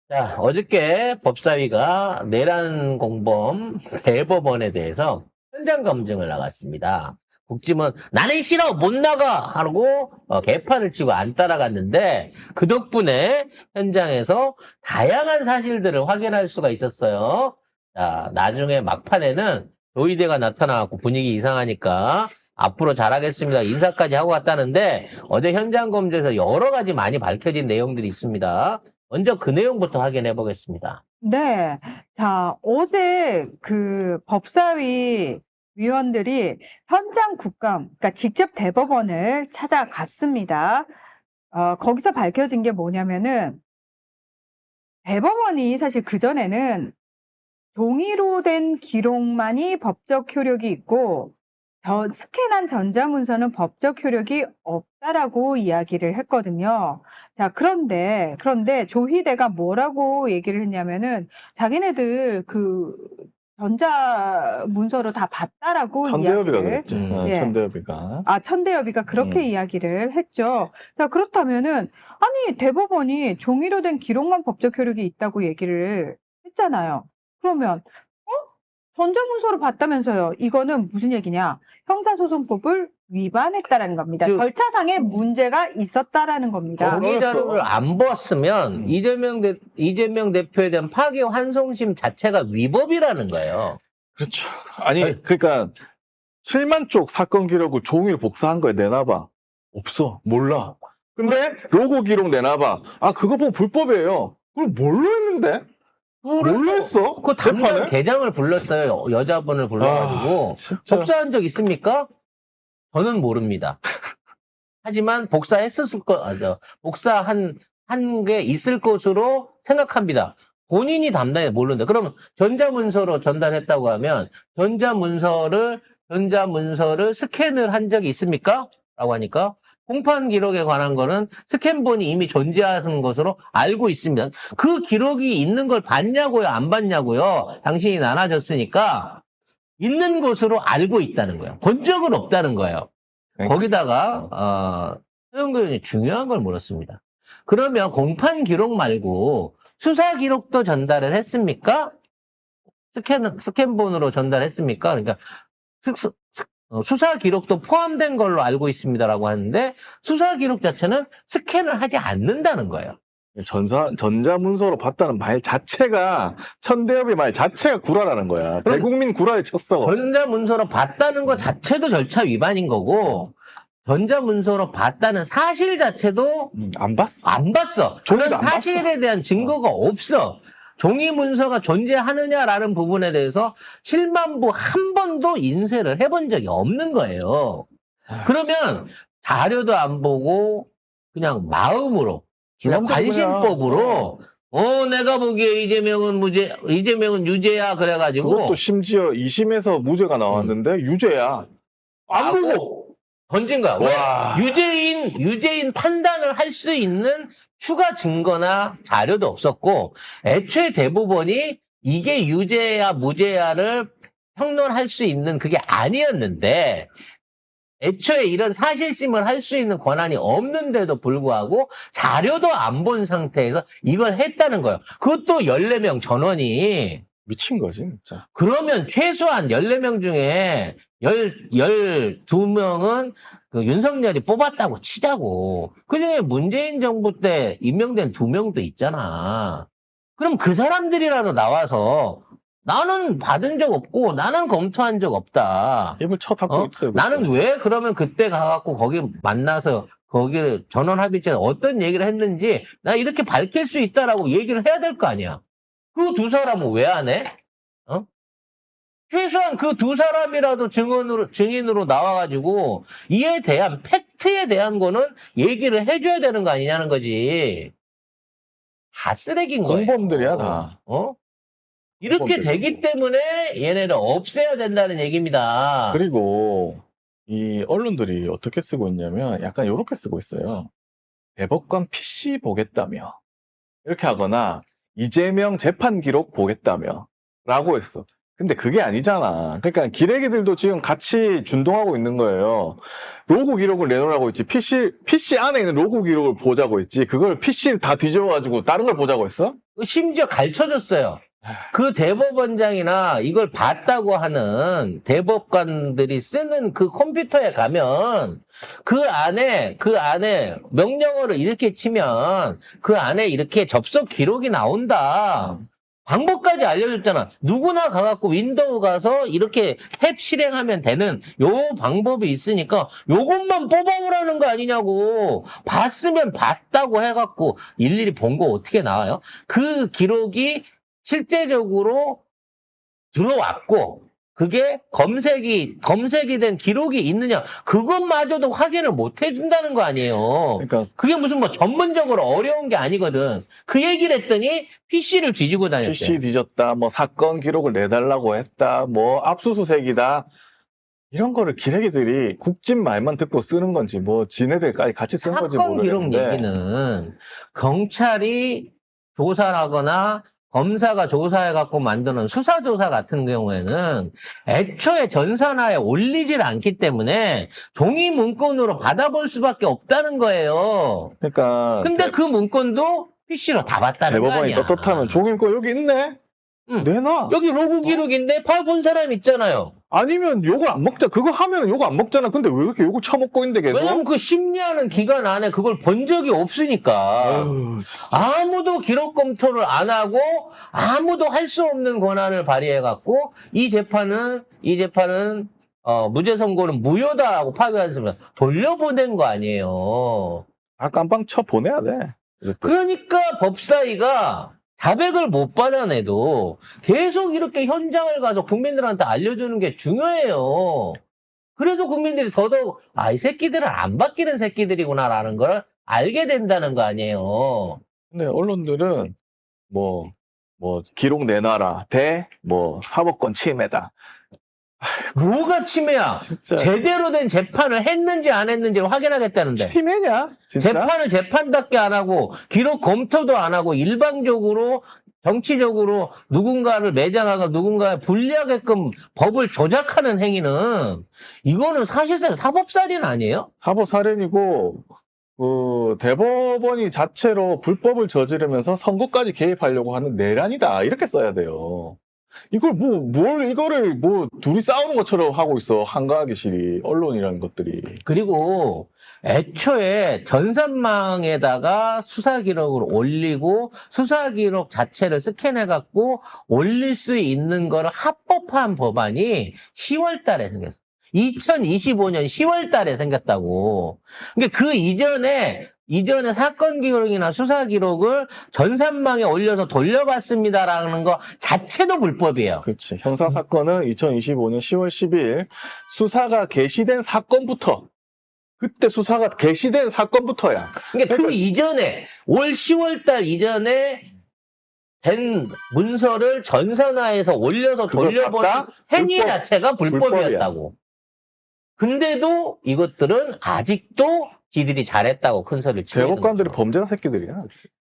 자, 어저께 법사위가 내란 공범 대법원에 대해서 현장 검증을 나갔습니다. 국짐은 나는 싫어 못 나가 하고 개판을 치고 안 따라갔는데 그 덕분에 현장에서 다양한 사실들을 확인할 수가 있었어요. 자, 나중에 막판에는 조이대가 나타나고 분위기 이상하니까 앞으로 잘하겠습니다. 인사까지 하고 갔다는데 어제 현장 검증에서 여러 가지 많이 밝혀진 내용들이 있습니다. 먼저 그 내용부터 확인해 보겠습니다. 네. 자, 어제 그 법사위 위원들이 현장 국감, 그러니까 직접 대법원을 찾아갔습니다. 거기서 밝혀진 게 뭐냐면은 대법원이 사실 그전에는 종이로 된 기록만이 법적 효력이 있고 스캔한 전자문서는 법적 효력이 없다라고 이야기를 했거든요. 자, 그런데 조희대가 뭐라고 얘기를 했냐면은 자기네들 그 전자문서로 다 봤다라고 천대엽이가 이야기를 그랬죠. 예. 천대엽이가. 천대엽이가 그렇게 이야기를 했죠. 자, 그렇다면은 아니 대법원이 종이로 된 기록만 법적 효력이 있다고 얘기를 했잖아요. 그러면 전자문서로 봤다면서요. 이거는 무슨 얘기냐? 형사소송법을 위반했다라는 겁니다. 즉, 절차상의 문제가 있었다라는 겁니다. 거기 자료를 안 보았으면 이재명 대표에 대한 파기 환송심 자체가 위법이라는 거예요. 그렇죠. 아니, 그러니까 7만 쪽 사건 기록을 종이로 복사한 거에 내놔봐. 없어. 몰라. 근데 로고 기록 내놔봐. 아, 그거 보면 불법이에요. 그걸 뭘로 했는데? 뭘로 했어? 그 담당 재판에? 계장을 불렀어요. 여자분을 불러가지고. 진짜. 복사한 적 있습니까? 저는 모릅니다. 하지만 복사한 게 있을 것으로 생각합니다. 본인이 담당해 모르는데. 그러면 전자문서로 전달했다고 하면 전자문서를 스캔을 한 적이 있습니까? 라고 하니까 공판 기록에 관한 거는 스캔본이 이미 존재하는 것으로 알고 있습니다. 그 기록이 있는 걸 봤냐고요? 안 봤냐고요? 당신이 나눠줬으니까 있는 것으로 알고 있다는 거예요. 본 적은 없다는 거예요. 거기다가 서영교 의원이 중요한 걸 물었습니다. 그러면 공판 기록 말고 수사 기록도 전달을 했습니까? 스캔본으로 전달했습니까? 그러니까 수사 기록도 포함된 걸로 알고 있습니다라고 하는데 수사 기록 자체는 스캔을 하지 않는다는 거예요. 전자문서로 봤다는 말 자체가, 천대엽의 말 자체가 구라라는 거야. 대국민 구라를 쳤어. 전자문서로 봤다는 것 자체도 절차 위반인 거고 전자문서로 봤다는 사실 자체도 안 봤어. 안 봤어. 종이도 그런 안 사실에 봤어. 대한 증거가 없어. 종이 문서가 존재하느냐라는 부분에 대해서 7만 부 한 번도 인쇄를 해본 적이 없는 거예요. 그러면 자료도 안 보고 그냥 마음으로 그냥 관심법으로 내가 보기에 이재명은 유죄야 그래가지고 그것도 심지어 2심에서 무죄가 나왔는데 유죄야. 안 보고 던진 거야. 와. 왜? 유죄인 판단을 할 수 있는 추가 증거나 자료도 없었고, 애초에 대법원이 이게 유죄야, 무죄야를 평론할 수 있는 그게 아니었는데, 애초에 이런 사실심을 할 수 있는 권한이 없는데도 불구하고 자료도 안 본 상태에서 이걸 했다는 거예요. 그것도 14명 전원이. 미친 거지, 진짜. 그러면 최소한 14명 중에 12명은 그 윤석열이 뽑았다고 치자고. 그 중에 문재인 정부 때 임명된 2명도 있잖아. 그럼 그 사람들이라도 나와서 나는 받은 적 없고 나는 검토한 적 없다. 입을 쳐닫고 있어요. 나는 왜 그러면 그때 가갖고 거기 만나서 거기를 전원합의체 어떤 얘기를 했는지 나 이렇게 밝힐 수 있다라고 얘기를 해야 될 거 아니야. 그 두 사람은 왜 안 해? 최소한 그 두 사람이라도 증인으로 나와가지고 이에 대한 팩트에 대한 거는 얘기를 해줘야 되는 거 아니냐는 거지. 다 쓰레기인 거예요. 공범들이야, 다. 이렇게 공범들. 되기 때문에 얘네를 없애야 된다는 얘기입니다. 그리고 이 언론들이 어떻게 쓰고 있냐면 약간 이렇게 쓰고 있어요. 대법관 PC 보겠다며. 이렇게 하거나 이재명 재판 기록 보겠다며. 라고 했어. 근데 그게 아니잖아. 그러니까 기레기들도 지금 같이 준동하고 있는 거예요. 로고 기록을 내놓으라고 했지. PC 안에 있는 로고 기록을 보자고 했지. 그걸 PC를 다 뒤집어가지고 다른 걸 보자고 했어? 심지어 가르쳐줬어요. 그 대법원장이나 이걸 봤다고 하는 대법관들이 쓰는 그 컴퓨터에 가면 그 안에 명령어를 이렇게 치면 그 안에 이렇게 접속 기록이 나온다. 방법까지 알려줬잖아. 누구나 가갖고 윈도우 가서 이렇게 탭 실행하면 되는 요 방법이 있으니까 요것만 뽑아오라는 거 아니냐고. 봤으면 봤다고 해갖고 일일이 본 거 어떻게 나와요? 그 기록이 실제적으로 들어왔고 그게 검색이 된 기록이 있느냐 그것마저도 확인을 못 해준다는 거 아니에요. 그러니까 그게 무슨 뭐 전문적으로 어려운 게 아니거든. 그 얘기를 했더니 PC를 뒤지고 다녔대. PC 뒤졌다, 뭐 사건 기록을 내달라고 했다, 뭐 압수수색이다. 이런 거를 기레기들이 국진 말만 듣고 쓰는 건지 뭐 지네들까지 같이 쓰는 건지 사건 기록 모르겠는데 얘기는 경찰이 조사를 하거나 검사가 조사해갖고 만드는 수사조사 같은 경우에는 애초에 전산화에 올리질 않기 때문에 종이 문건으로 받아볼 수밖에 없다는 거예요. 그러니까 근데 그 문건도 PC로 다 봤다는 거 대법원이 아니야. 떳떳하면 종일거 여기 있네? 응. 내놔. 여기 로그 기록인데 본 사람 있잖아요. 아니면 욕을 안 먹자. 그거 하면 욕 안 먹잖아. 근데 왜 이렇게 욕을 처먹고 있는데 계속? 왜냐면 그 심리하는 기간 안에 그걸 본 적이 없으니까. 아유, 진짜. 아무도 기록 검토를 안 하고 아무도 할 수 없는 권한을 발휘해갖고 이 재판은 무죄 선고는 무효다라고 파기했으면 돌려보낸 거 아니에요. 아, 깜빵 쳐 보내야 돼. 이렇게. 그러니까 법사위가 자백을 못 받아내도 계속 이렇게 현장을 가서 국민들한테 알려주는 게 중요해요. 그래서 국민들이 더더욱 이 새끼들은 안 바뀌는 새끼들이구나라는 걸 알게 된다는 거 아니에요. 근데 언론들은 뭐 기록 내놔라. 뭐 사법권 침해다. 뭐가 침해야? 진짜 제대로 된 재판을 했는지 안 했는지를 확인하겠다는데. 침해냐? 진짜? 재판을 재판답게 안 하고 기록 검토도 안 하고 일방적으로 정치적으로 누군가를 매장하고 누군가에 불리하게끔 법을 조작하는 행위는 이거는 사실상 사법살인 아니에요? 사법 살인이고 그 대법원이 자체로 불법을 저지르면서 선거까지 개입하려고 하는 내란이다. 이렇게 써야 돼요. 이걸 이거를 둘이 싸우는 것처럼 하고 있어. 한가하기실이, 언론이라는 것들이. 그리고 애초에 전산망에다가 수사 기록을 올리고 수사 기록 자체를 스캔해갖고 올릴 수 있는 거를 합법화한 법안이 10월 달에 생겼어. 2025년 10월 달에 생겼다고. 그러니까 그 이전에 사건 기록이나 수사 기록을 전산망에 올려서 돌려봤습니다라는 거 자체도 불법이에요. 그렇지. 형사사건은 2025년 10월 10일 수사가 개시된 사건부터, 그때 수사가 개시된 사건부터야. 그러니까 그 이전에 올 10월 달 이전에 된 문서를 전산화해서 올려서 그걸 돌려보는 봤다? 행위 불법. 자체가 불법이었다고. 근데도 이것들은 아직도 지들이 잘했다고 큰 소리를 치고 있는 대법관들이 거죠. 범죄자 새끼들이야.